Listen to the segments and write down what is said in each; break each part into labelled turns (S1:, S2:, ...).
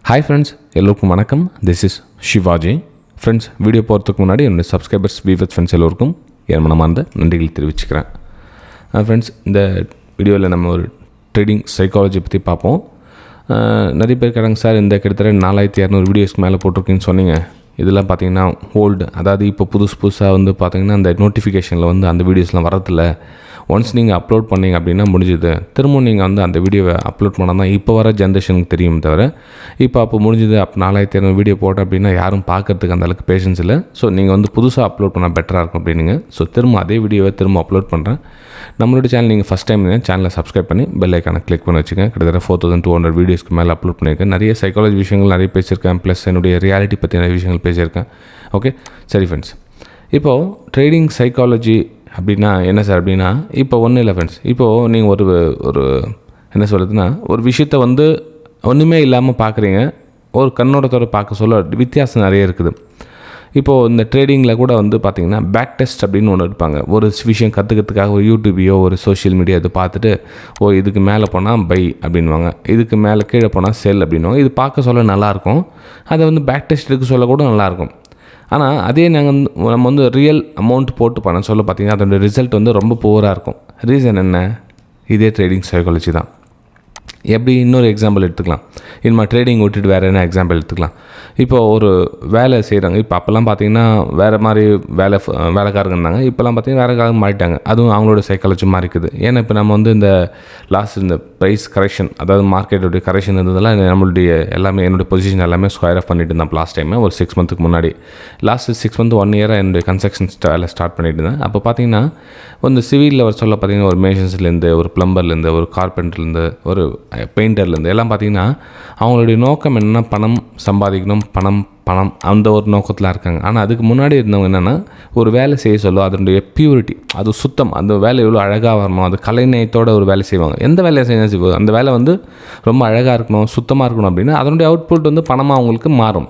S1: Hi friends, எல்லோருக்கும் வணக்கம். This is Shivaji. Friends, video போகிறதுக்கு முன்னாடி என்னுடைய சப்ஸ்கிரைபர்ஸ் வியூவர்ஸ் ஃப்ரெண்ட்ஸ் எல்லோருக்கும் என் மனமார்ந்த நன்றிகள் தெரிவிச்சுக்கிறேன். ஃப்ரெண்ட்ஸ், இந்த வீடியோவில் நம்ம ஒரு ட்ரேடிங் சைக்காலஜி பற்றி பார்ப்போம். நிறைய பேர் கேட்டாங்க, சார் இந்த கிட்டத்தட்ட 4200 வீடியோஸ்க்கு மேலே போட்டிருக்கீங்கன்னு சொன்னீங்க. இதெல்லாம் பார்த்தீங்கன்னா ஓல்டு, அதாவது இப்போ புதுசாக வந்து பார்த்தீங்கன்னா அந்த நோட்டிஃபிகேஷனில் வந்து அந்த வீடியோஸ்லாம் வரதில்ல. ஒன்ஸ் நீங்கள் அப்லோட் பண்ணிங்க அப்படின்னா முடிஞ்சுது. திரும்பவும் நீங்கள் வந்து அந்த வீடியோவை அப்லோட் பண்ணால் தான் இப்போ வர ஜென்ரேஷனுக்கு தெரியும் தவிர, இப்போ அப்போ முடிஞ்சுது, அப்போ 4200 வீடியோ போட்டேன் அப்படின்னா யாரும் பார்க்கறதுக்கு அந்தளவுக்கு பேஷன்ஸ் இல்லை. ஸோ நீங்கள் வந்து புதுசாக அப்லோட் பண்ணால் பெட்டராக இருக்கும் அப்படின்னுங்க. ஸோ திரும்ப அதே வீடியோவை திரும்ப அப்லோட் பண்ணுறேன். நம்மளோட சேனல் நீங்கள் ஃபஸ்ட் டைம் சேனலை சப்ஸ்கிரைப் பண்ணி பெல் ஐக்கானை கிளிக் பண்ணி வச்சுக்கேன். கிட்டத்தட்ட 4200 வீடியோஸ்க்கு மேலே அப்லோட் பண்ணியிருக்கேன். நிறைய சைக்காலஜி விஷயங்கள் நிறைய பேசியிருக்கேன். ப்ளஸ் என்னுடைய ரியாலிட்டி பற்றி நிறைய விஷயங்கள் பேசியிருக்கேன். ஓகே, சரி ஃப்ரெண்ட்ஸ். இப்போது ட்ரேடிங் சைக்காலஜி அப்படின்னா என்ன சார் அப்படின்னா, இப்போ ஒன்றும் இல்லை ஃப்ரெண்ட்ஸ். இப்போது நீங்கள் ஒரு என்ன சொல்கிறதுனா, ஒரு விஷயத்தை வந்து ஒன்றுமே இல்லாமல் பார்க்குறீங்க, ஒரு கண்ணோட்டத்தோடு பார்க்க சொல்ல வித்தியாசம் நிறைய இருக்குது. இப்போது இந்த ட்ரேடிங்கில் கூட வந்து பார்த்திங்கன்னா பேக் டெஸ்ட் அப்படின்னு ஒன்று இருப்பாங்க. ஒரு விஷயம் கற்றுக்கிறதுக்காக ஒரு யூடியூபையோ ஒரு சோஷியல் மீடியா இது பார்த்துட்டு, இதுக்கு மேலே போனால் பை அப்படின்வாங்க, இதுக்கு மேலே கீழே போனால் செல் அப்படின்வாங்க. இது பார்க்க சொல்ல நல்லாயிருக்கும். அதை வந்து பேக் டெஸ்ட் எடுக்க சொல்ல கூட நல்லாயிருக்கும். ஆனால் அதே நம்ம வந்து ரியல் அமௌண்ட் போட்டு பண்ண சொல்ல பார்த்திங்கன்னா அதோடய ரிசல்ட் வந்து ரொம்ப புவராக இருக்கும். ரீசன் என்ன? இதே ட்ரேடிங் சைக்காலஜி தான். எப்படி இன்னொரு எக்ஸாம்பிள் எடுத்துக்கலாம். இனிமேல் ட்ரேடிங் விட்டுட்டு வேறு என்ன எக்ஸாம்பிள் எடுத்துக்கலாம். இப்போ ஒரு வேலை செய்கிறாங்க. இப்போ அப்போல்லாம் பார்த்திங்கன்னா வேறு மாதிரி வேலைக்காரங்க இருந்தாங்க. இப்போல்லாம் பார்த்திங்கன்னா வேலைக்காரங்க மாறிட்டாங்க. அதுவும் அவங்களோட சைக்காலஜி மாறிக்குது. ஏன்னா இப்போ நம்ம வந்து இந்த லாஸ்ட் இந்த ப்ரைஸ் கரெக்ஷன், அதாவது மார்க்கெட்டோடைய கரெக்ஷன் இருந்ததெல்லாம் நம்மளுடைய எல்லாமே என்னுடைய பொசிஷன் எல்லாமே ஸ்கொயர் ஆஃப் பண்ணிட்டு இருந்தேன் லாஸ்ட் டைம். ஒரு 6 மந்த்துக்கு முன்னாடி, லாஸ்ட் 6 மந்த் 1 இயராக என்னுடைய கன்ஸ்ட்ரக்ஷன் வேலை ஸ்டார்ட் பண்ணிட்டு இருந்தேன். அப்போ பார்த்திங்கன்னா இந்த சிவிலில் ஒரு சொல்ல பார்த்திங்கன்னா ஒரு மேஷன்ஸ்லேருந்து, ஒரு ப்ளம்பர்லேருந்து, ஒரு கார்பெண்டர்லேருந்து, ஒரு பெயிண்டர்லேருந்து எல்லாம் பார்த்திங்கன்னா அவங்களுடைய நோக்கம் என்னென்னா பணம் சம்பாதிக்கணும், பணம் அந்த ஒரு நோக்கத்தில் இருக்காங்க. ஆனால் அதுக்கு முன்னாடி இருந்தவங்க என்னென்னா ஒரு வேலை செய்ய சொல்லும், அதனுடைய பியூரிட்டி, அது சுத்தம், அந்த வேலை எவ்வளோ அழகாக வரணும், அது கலைநயத்தோட ஒரு வேலை செய்வாங்க. எந்த வேலையை செய்யணும், அந்த வேலை வந்து ரொம்ப அழகாக இருக்கணும், சுத்தமாக இருக்கணும் அப்படின்னா அதனுடைய அவுட்புட் வந்து பணமாக அவங்களுக்கு மாறும்.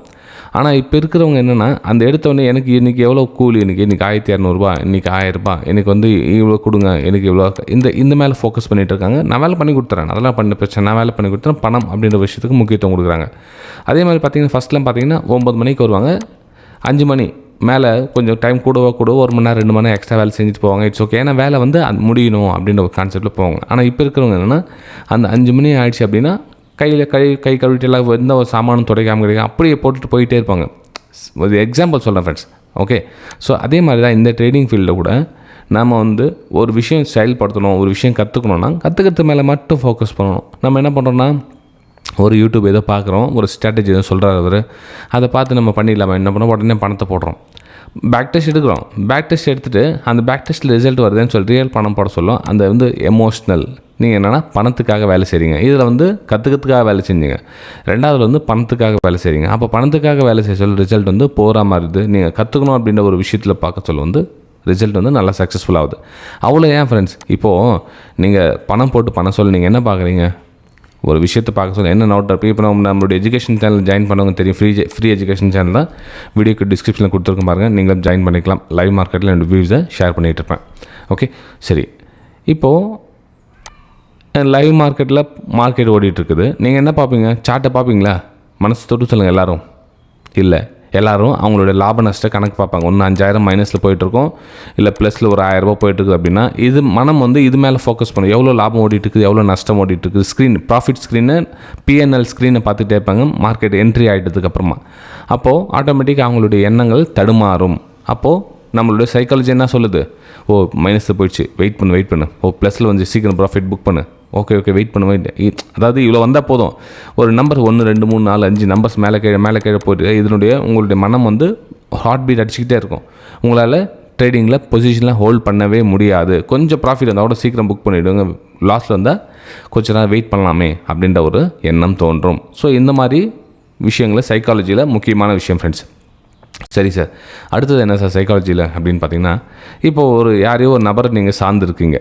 S1: ஆனால் இப்போ இருக்கிறவங்க என்னென்னா, அந்த எடுத்தவொடனே எனக்கு இன்றைக்கி எவ்வளோ கூலி, இன்றைக்கி 1200 இன்றைக்கி 1000, எனக்கு வந்து இவ்வளோ கொடுங்க, எனக்கு இவ்வளோ, இந்த மேலே ஃபோக்கஸ் பண்ணிகிட்டு இருக்காங்க. நான் வேலை பண்ணி கொடுத்துறேன், அதெல்லாம் பண்ண பிரச்சனை, நான் வேலை பண்ணி கொடுத்துறேன், பணம் அப்படின்ற விஷயத்துக்கு முக்கியத்துவம் கொடுக்குறாங்க. அதே மாதிரி பார்த்திங்கன்னா ஃபஸ்ட்லாம் பார்த்திங்கன்னா 9 மணிக்கு வருவாங்க, 5 மணி மேலே கொஞ்சம் டைம் கூட 1 மணி நேரம் 2 மணி நேரம் எக்ஸ்ட்ரா வேலை செஞ்சுட்டு போவாங்க. இட்ஸ் ஓகே, ஏன்னா வேலை வந்து முடியணும் அப்படின்ற ஒரு கான்செப்ட்டில் போவாங்க. ஆனால் இப்போ இருக்கிறவங்க என்னென்னா, அந்த 5 மணி ஆயிடுச்சு அப்படின்னா கையில் கை கழுவிட்டு எல்லாம் எந்த ஒரு சாமானும் துடைக்காமல் கிடைக்கும், அப்படியே போட்டுட்டு போயிட்டே இருப்பாங்க. ஒரு எக்ஸாம்பிள் சொல்கிறேன் ஃப்ரெண்ட்ஸ். ஓகே, ஸோ அதே மாதிரி தான் இந்த ட்ரேடிங் ஃபீல்டில் கூட நம்ம வந்து ஒரு விஷயம் செயல்படுத்தணும், ஒரு விஷயம் கற்றுக்கணுன்னா கற்றுக்கிறது மேலே மட்டும் ஃபோக்கஸ் பண்ணணும். நம்ம என்ன பண்ணுறோன்னா, ஒரு யூடியூப் ஏதோ பார்க்குறோம், ஒரு ஸ்ட்ராட்டஜி எதோ சொல்கிறார் அவர், அதை பார்த்து நம்ம பண்ணிடலாமா, என்ன பண்ணோம், உடனே பணத்தை போடுறோம், பேக் டெஸ்ட் எடுக்கிறோம். பேக் டெஸ்ட் எடுத்துகிட்டு அந்த பேக் டெஸ்ட்டில் ரிசல்ட் வருதுன்னு சொல்லி ரியல் பணம் போட சொல்லும். அந்த வந்து எமோஷ்னல், நீங்கள் என்னென்னா பணத்துக்காக வேலை செய்கிறீங்க. இதில் வந்து கற்றுக்கிறதுக்காக வேலை செஞ்சீங்க. ரெண்டாவது வந்து பணத்துக்காக வேலை செய்கிறீங்க. அப்போ பணத்துக்காக வேலை செய்ய சொல்ல ரிசல்ட் வந்து போகிற மாதிரி இருக்குது. நீங்கள் கற்றுக்கணும் அப்படின்ற ஒரு விஷயத்தில் பார்க்க சொல்ல வந்து ரிசல்ட் வந்து நல்லா சக்ஸஸ்ஃபுல் ஆகுது. அவ்வளோ ஏன் ஃப்ரெண்ட்ஸ், இப்போது நீங்கள் பணம் போட்டு பண்ண சொல்ல நீங்கள் என்ன பார்க்குறீங்க, ஒரு விஷயத்தை பார்க்க சொல்ல என்ன நோட் இருப்பீங்க. இப்போ நம்மளுடைய எஜுகேஷன் சேனல் ஜாயின் பண்ணவங்க தெரியும், ஃப்ரீ எஜுகேஷன் சேனல் தான். வீடியோக்கு டிஸ்கிரிப்ஷனில் கொடுத்துருக்க பாருங்கள், நீங்களும் ஜாயின் பண்ணிக்கலாம். லைவ் மார்க்கெட்டில் என்னோடய வியூஸை ஷேர் பண்ணிகிட்டு இருப்பேன். ஓகே, சரி. இப்போது லைவ் மார்க்கெட் ஓடிட்டுருக்குது. நீங்கள் என்ன பார்ப்பீங்க, சார்ட்டை பார்ப்பீங்களா? மனசு தொட்டு சொல்லுங்கள். எல்லோரும் இல்லை, எல்லோரும் அவங்களுடைய லாப நஷ்ட கணக்கு பார்ப்பாங்க. ஒன்று 5000 மைனஸில் போயிட்டுருக்கோம், இல்லை ப்ளஸில் ஒரு 1000 ரூபா போயிட்டுருக்குது அப்படின்னா இது மனம் வந்து இது மேலே ஃபோக்கஸ் பண்ணும். எவ்வளோ லாபம் ஓடிட்டுருக்குது, எவ்வளோ நஷ்டம் ஓடிட்டுருக்குது, ஸ்க்ரீன் ப்ராஃபிட் ஸ்க்ரீனு, பிஎன்எல் ஸ்க்ரீனை பார்த்துட்டே இருப்பாங்க மார்க்கெட் என்ட்ரி ஆகிட்டதுக்கப்புறமா. அப்போது ஆட்டோமேட்டிக்காக அவங்களுடைய எண்ணங்கள் தடுமாறும். அப்போது நம்மளுடைய சைக்காலஜி என்ன சொல்லுது, மைனஸில் போயிடுச்சு, வெயிட் பண்ணு, ப்ளஸில் வந்து சீக்கிரம் ப்ராஃபிட் புக் பண்ணு, ஓகே வெயிட் பண்ணு. அதாவது இவ்வளோ வந்தால் போதும், ஒரு நம்பர் 1 2 3 4 5 நம்பர்ஸ் மேலே கீழே போயிட்டு இதனுடைய உங்களுடைய மனம் வந்து ஹார்ட் பீட் அடிச்சுக்கிட்டே இருக்கும். உங்களால் ட்ரேடிங்கில் பொசிஷனில் ஹோல்ட் பண்ணவே முடியாது. கொஞ்சம் ப்ராஃபிட் வந்தால் சீக்கிரம் புக் பண்ணிவிடுங்க, லாஸில் வந்தால் கொஞ்சம் நேரம் வெயிட் பண்ணலாமே அப்படின்ற ஒரு எண்ணம் தோன்றும். ஸோ இந்த மாதிரி விஷயங்களை சைக்காலஜியில் முக்கியமான விஷயம் ஃப்ரெண்ட்ஸ். சரி சார், அடுத்தது என்ன சார் சைக்காலஜியில் அப்படின்னு பார்த்தீங்கன்னா, இப்போது யாரையோ ஒரு நபரை நீங்கள் சார்ந்துருக்கீங்க.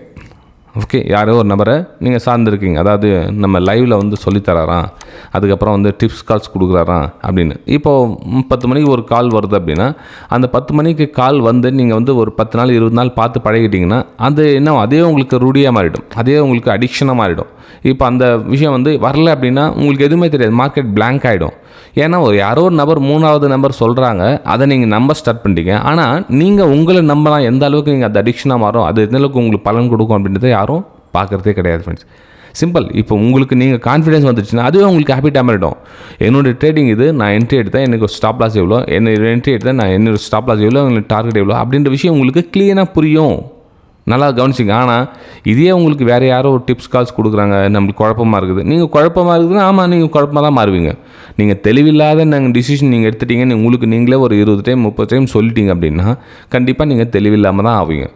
S1: ஓகே, யாரோ ஒரு நபரை நீங்கள் சார்ந்துருக்கீங்க, அதாவது நம்ம லைவில் வந்து சொல்லித்தராராம், அதுக்கப்புறம் வந்து டிப்ஸ் கால்ஸ் கொடுக்குறாராம் அப்படின்னு. இப்போது 10 மணிக்கு ஒரு கால் வருது அப்படின்னா, அந்த 10 மணிக்கு கால் வந்து நீங்கள் வந்து ஒரு 10 நாள் 20 நாள் பார்த்து பழகிட்டிங்கன்னா அது என்ன, அதே உங்களுக்கு ரூடியாக மாறிடும், அதே உங்களுக்கு அடிக்ஷனாக மாறிடும். இப்போ அந்த விஷயம் வந்து வரல அப்படின்னா உங்களுக்கு எதுவுமே தெரியாது, மார்க்கெட் பிளாங்க் ஆகிடும். ஏன்னா யாரோ ஒரு நபர் 3வது நம்பர் சொல்கிறாங்க, அதை நீங்கள் நம்ப ஸ்டார்ட் பண்ணிட்டீங்க. ஆனால் நீங்கள் உங்களை நம்பலாம், எந்த அளவுக்கு நீங்கள் அது அடிக்ஷனாக மாறும், அது எந்த அளவுக்கு உங்களுக்கு பலன் கொடுக்கும் அப்படின்றத யாரும் பார்க்குறதே கிடையாது ஃப்ரெண்ட்ஸ். சிம்பிள். இப்போ உங்களுக்கு நீங்கள் கான்ஃபிடன்ஸ் வந்துடுச்சுன்னா அதுவே உங்களுக்கு ஹேபிட்டாக மாறிடும். என்னோடய ட்ரேடிங் இது, நான் என்ட்ரி எடுத்தேன், எனக்கு ஸ்டாப் லாஸ் எவ்வளோ, என்னோட என்ட்ரி எடுத்தேன், நான் என்னோட ஸ்டாப் லாஸ் எவ்வளோ, உங்களுக்கு டார்கெட் எவ்வளோ அப்படின்ற விஷயம் உங்களுக்கு க்ளீனாக புரியும். நல்லா கவனிச்சிங்க. ஆனால் இதே உங்களுக்கு வேறு யாரோ ஒரு டிப்ஸ் கால்ஸ் கொடுக்குறாங்க, நம்மளுக்கு குழப்பமாக இருக்குது, நீங்கள் குழப்பமாக இருக்குதுன்னா ஆமாம் நீங்கள் குழப்பமாக தான் மாறுவீங்க. நீங்கள் தெளிவில்லாத டிசிஷன் நீங்கள் எடுத்துட்டீங்க, உங்களுக்கு நீங்களே ஒரு 20 டைம் 30 டைம் சொல்லிட்டீங்க அப்படின்னா கண்டிப்பாக நீங்கள் தெளிவில்லாமல் தான் ஆவீங்க.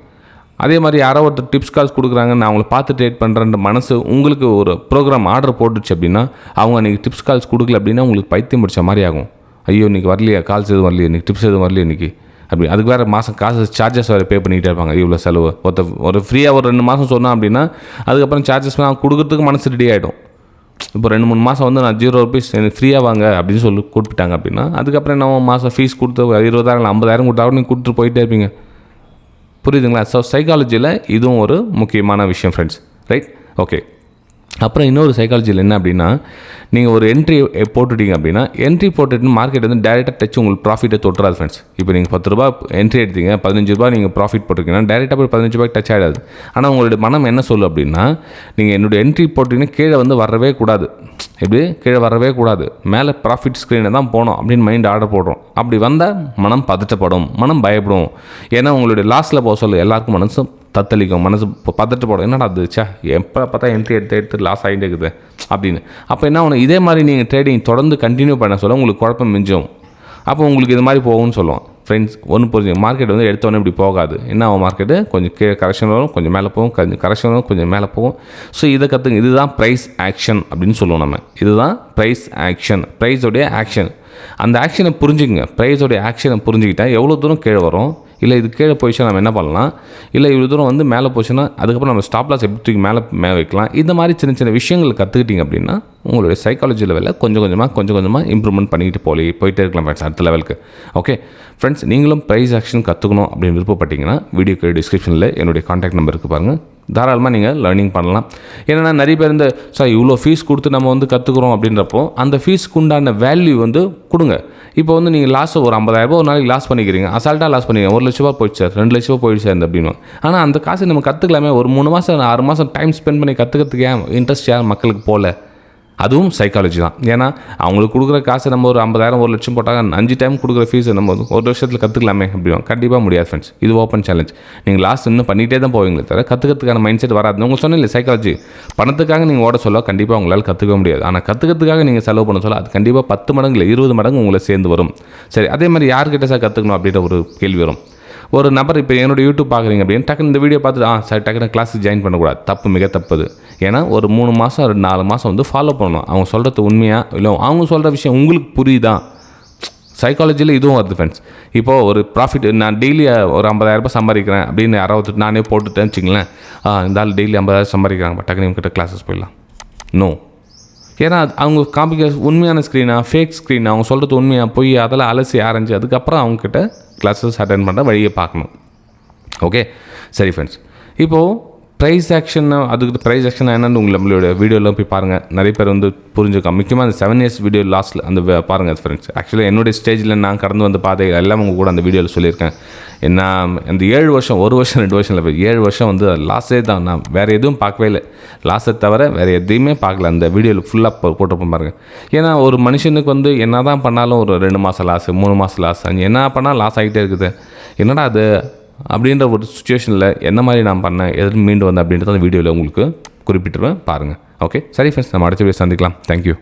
S1: அதே மாதிரி யாரோ ஒருத்தர் டிப்ஸ் கால்ஸ் கொடுக்குறாங்க, நான் அவங்கள பார்த்து ட்ரேட் பண்ணுறேன்ற மனசு உங்களுக்கு ஒரு ப்ரோக்ராம் ஆர்டர் போட்டுச்சு அப்படின்னா, அவங்க அன்றைக்கி டிப்ஸ் கால்ஸ் கொடுக்கல அப்படின்னா உங்களுக்கு பைத்தியம் பிடிச்ச மாதிரி ஆகும். ஐயோ இன்றைக்கி வரலையா, கால்ஸ் எதுவும் வரலையே, இன்றைக்கி டிப்ஸ் எதுவும் வரலையே இன்றைக்கி அப்படி. அதுக்கு வேறு மாதம் காசு சார்ஜஸ் வேறு பே பண்ணிகிட்டே இருப்பாங்க. இவ்வளோ செலவு ஒரு ஃப்ரீயாக ஒரு 2 மாதம் சொன்னால் அப்படின்னா அதுக்கப்புறம் சார்ஜஸ்லாம் கொடுக்குறதுக்கு மனசு ரெடி ஆகிடும். இப்போ 2-3 மாதம் நான் 0 ரூபீஸ் எனக்கு ஃப்ரீயாக வாங்க அப்படின்னு சொல்லி கொடுத்துட்டாங்க அப்படின்னா அதுக்கப்புறம் என்ன மாதம் ஃபீஸ் கொடுத்து 20,000 50,000 கொடுத்தா நீங்கள் கொடுத்துட்டு போயிட்டே இருப்பீங்க. புரியுதுங்களா? ஸோ சைக்காலஜியில் இதுவும் ஒரு முக்கியமான விஷயம் ஃப்ரெண்ட்ஸ். ரைட்? ஓகே. அப்புறம் இன்னொரு சைக்காலஜியில் என்ன அப்படின்னா, நீங்கள் ஒரு என்ட்ரி போட்டுட்டீங்க அப்படின்னா, என்ட்ரி போட்டுட்டு மார்க்கெட் டேரெக்டாக டச் உங்களுக்கு ப்ராஃபிட்டை தொட்டுறாது ஃப்ரெண்ட்ஸ். இப்போ நீங்கள் 10 ரூபா என்ட்ரி எடுத்தீங்க, 15 ரூபா நீங்கள் ப்ராஃபிட் போட்டிருக்கீங்கன்னா டேரெக்டாக போய் 15 ரூபாய்க்கு டச் ஆகிடாது. ஆனால் உங்களுடைய மனம் என்ன சொல்லும் அப்படின்னா, நீங்கள் என்னுடைய என்ட்ரி போட்டிங்கன்னா கீழே வரவே கூடாது, எப்படி கீழே வரவே கூடாது, மேலே ப்ராஃபிட் ஸ்க்ரீனை தான் போகணும் அப்படின்னு மைண்ட் ஆர்டர் போடுறோம். அப்படி வந்தால் மனம் பதட்டப்படும், மனம் பயப்படும். ஏன்னா உங்களுடைய லாஸில் போக சொல்ல எல்லாருக்கும் மனசு தத்தளிக்கும், மனசு பதட்டப்படும். என்னடா அது எப்போ பார்த்தா என்ட்ரி எடுத்து லாஸ் ஆகிட்டே இருக்குது அப்படின்னு. அப்போ என்ன ஒன்று, இதே மாதிரி நீங்கள் ட்ரேடிங் தொடர்ந்து கண்டினியூ பண்ண சொல்ல உங்களுக்கு குழப்பம் மிஞ்சும். அப்போ உங்களுக்கு இது மாதிரி போகும்னு சொல்லுவோம் ஃப்ரெண்ட்ஸ். ஒன்று புரிஞ்சுங்க, மார்க்கெட் எடுத்தோன்னே இப்படி போகாது. என்ன ஆகும், மார்க்கெட்டு கொஞ்சம் கீழே கரெக்ஷன் வரும், கொஞ்சம் மேலே போகும், கொஞ்சம் கரெக்ஷன் வரும், கொஞ்சம் மேலே போகும். ஸோ இதை கற்றுங்க. இதுதான் ப்ரைஸ் ஆக்ஷன் அப்படின்னு சொல்லுவோம் நம்ம. இதுதான் ப்ரைஸ் ஆக்ஷன், ப்ரைஸோடைய ஆக்ஷன். அந்த ஆக்ஷனை புரிஞ்சுக்குங்க. ப்ரைஸோடைய ஆக்ஷனை புரிஞ்சுக்கிட்டா எவ்வளோ தூரம் கீழே வரும், இல்லை இது கீழே போயிடுச்சுன்னா நம்ம என்ன பண்ணலாம், இல்லை இவ்வளோ தூரம் மேலே போச்சுன்னா அதுக்கப்புறம் நம்ம ஸ்டாப் லாஸ் எப்படி தூக்கி மேலே வைக்கலாம். இந்த மாதிரி சின்ன சின்ன விஷயங்கள் கற்றுக்கிட்டிங்க அப்படின்னா உங்களுடைய சைக்காலஜி லெவலில் கொஞ்சம் கொஞ்சமாக இம்ப்ரூவ்மெண்ட் பண்ணிக்கிட்டு போயிட்டே இருக்கலாம் ஃப்ரெண்ட்ஸ் அடுத்த லெவலுக்கு. ஓகே ஃப்ரெண்ட்ஸ், நீங்களும் ப்ரைஸ் ஆக்ஷன் கற்றுக்கணும் அப்படின்னு விருப்பப்பட்டீங்கன்னா வீடியோக்கு டிஸ்கிரிப்ஷனில் என்னுடைய கான்டாக்ட் நம்பர் இருக்குது பாருங்கள். தாராளமாக நீங்கள் லேர்னிங் பண்ணலாம். ஏன்னா நிறைய பேர் இவ்வளோ ஃபீஸ் கொடுத்து நம்ம கற்றுக்குறோம் அப்படின்றப்போ அந்த ஃபீஸுக்கு உண்டான வேல்யூ கொடுங்க. இப்போ நீங்கள் லாஸ் ஒரு 50,000 ஒரு நாளைக்கு லாஸ் பண்ணிக்கிறீங்க, அசால்ட்டாக லாஸ் பண்ணிக்கிறீங்க. 1 லட்ச ரூபா போயிடுச்சு சார், 2 லட்ச ரூபா போயிடுச்சு சார் அப்படின்னு. ஆனால் அந்த காசை நம்ம கற்றுக்கலாமே. ஒரு 3 மாதம் 6 மாதம் டைம் ஸ்பெண்ட் பண்ணி கற்றுக்கிறதுக்கு ஏன் இன்ட்ரெஸ்ட் யார் மக்களுக்கு போகல? அதுவும் சைக்காலஜி தான். ஏன்னா அவங்களுக்கு கொடுக்குற காசை நம்ம ஒரு 50,000 1 லட்சம் போட்டாங்க, 5 டைம் கொடுக்குற ஃபீஸை நம்ம 1 வருஷத்தில் கற்றுக்கலாமே அப்படின்னா கண்டிப்பாக முடியாது ஃப்ரெண்ட்ஸ். இது ஓப்பன் சேலஞ்ச். நீங்கள் லாஸ்ட் இன்னும் பண்ணிகிட்டே தான் போவீங்களே தவிர கற்றுக்கிறதுக்கான மைண்ட் செட் வராது. உங்களுக்கு சொன்னேன் சைக்காலஜி, பணத்துக்காக நீங்கள் ஓட சொல்ல கண்டிப்பாக உங்களால் கற்றுக்க முடியாது. ஆனால் கற்றுக்கிறதுக்காக நீங்கள் செலவு பண்ண சொல்ல அது கண்டிப்பாக 10 மடங்கு இல்லை 20 மடங்கு உங்களை சேர்ந்து வரும். சரி, அதே மாதிரி யார்கிட்ட சார் கற்றுக்கணும் அப்படின்ற ஒரு கேள்வி வரும். ஒரு நபர் இப்போ என்னோட யூடியூப் பார்க்குறீங்க அப்படின்னு டக்குன்னு இந்த வீடியோ பார்த்துட்டு சார் டக்குன்னு கிளாஸுக்கு ஜாயின் பண்ணக்கூடாது. தப்பு, மிக தப்புது. ஏன்னா ஒரு 3 மாதம் 4 மாதம் ஃபாலோ பண்ணணும். அவங்க சொல்கிறது உண்மையாக இல்லை அவங்க சொல்கிற விஷயம் உங்களுக்கு புரியுதா? சைக்காலஜியில் இதுவும் வருது ஃப்ரெண்ட்ஸ். இப்போது ஒரு ப்ராஃபிட் நான் டெய்லி ஒரு 50,000 ரூபாய் சம்பாதிக்கிறேன் அப்படின்னு யாராவது நானே போட்டுட்டேன்னு வச்சுங்களேன், இந்த ஆள் டெய்லி 50,000 சம்பாதிக்கிறாங்க, டக்குன்னு கிட்ட கிளாஸஸ் போயிடலாம். நோ. ஏன்னா அவங்க காமிக்க உண்மையான ஸ்க்ரீனா ஃபேக் ஸ்க்ரீனா, அவங்க சொல்கிறது உண்மையாக போய் அதெல்லாம் அலசி ஆரஞ்சு அதுக்கப்புறம் அவங்கக்கிட்ட கிளாஸஸ் அட்டென்ட் பண்ணுற வழியை பார்க்கணும். ஓகே சரி ஃப்ரெண்ட்ஸ், இப்போது ப்ரைஸ் ஆக்ஷன், அதுக்கு ப்ரைஸ் ஆக்ஷன் என்னென்னு நம்மளோட வீடியோவில் போய் பாருங்கள். நிறைய பேர் புரிஞ்சுக்கலாம். முக்கியமாக அந்த 7 இயர்ஸ் வீடியோ லாஸ்ட்டில் அந்த பாருங்கள் ஃப்ரெண்ட்ஸ். ஆக்சுவலாக என்னுடைய ஸ்டேஜில் நான் கடந்து பாதை எல்லாம் உங்கள் கூட அந்த வீடியோவில் சொல்லியிருக்கேன். என்ன அந்த 7 வருஷம் 1 வருஷம் 2 வருஷம் இல்லை 7 வருஷம் லாஸே தான். நான் வேறு எதுவும் பார்க்கவே இல்லை, லாஸை தவிர வேறு எதையுமே பார்க்கல. அந்த வீடியோவில் ஃபுல்லாக போட்டுப்போம் பாருங்கள். ஏன்னா ஒரு மனுஷனுக்கு என்ன தான் பண்ணாலும் ஒரு 2 மாதம் லாஸ், 3 மாதம் லாஸ், என்ன பண்ணால் லாஸ் ஆகிட்டே இருக்குது. என்னடா அது அப்படின்ற ஒரு சுச்சுவேஷனில் என்ன மாதிரி நான் பண்ணேன், எதுவும் மீண்டு வந்தேன் அப்படின்றத அந்த வீடியோவில் உங்களுக்கு குறிப்பிட்டுருவேன் பாருங்கள். ஓகே சரி ஃப்ரெண்ட்ஸ், நம்ம அடுத்த வீடியோ சந்திக்கலாம். தேங்க்யூ.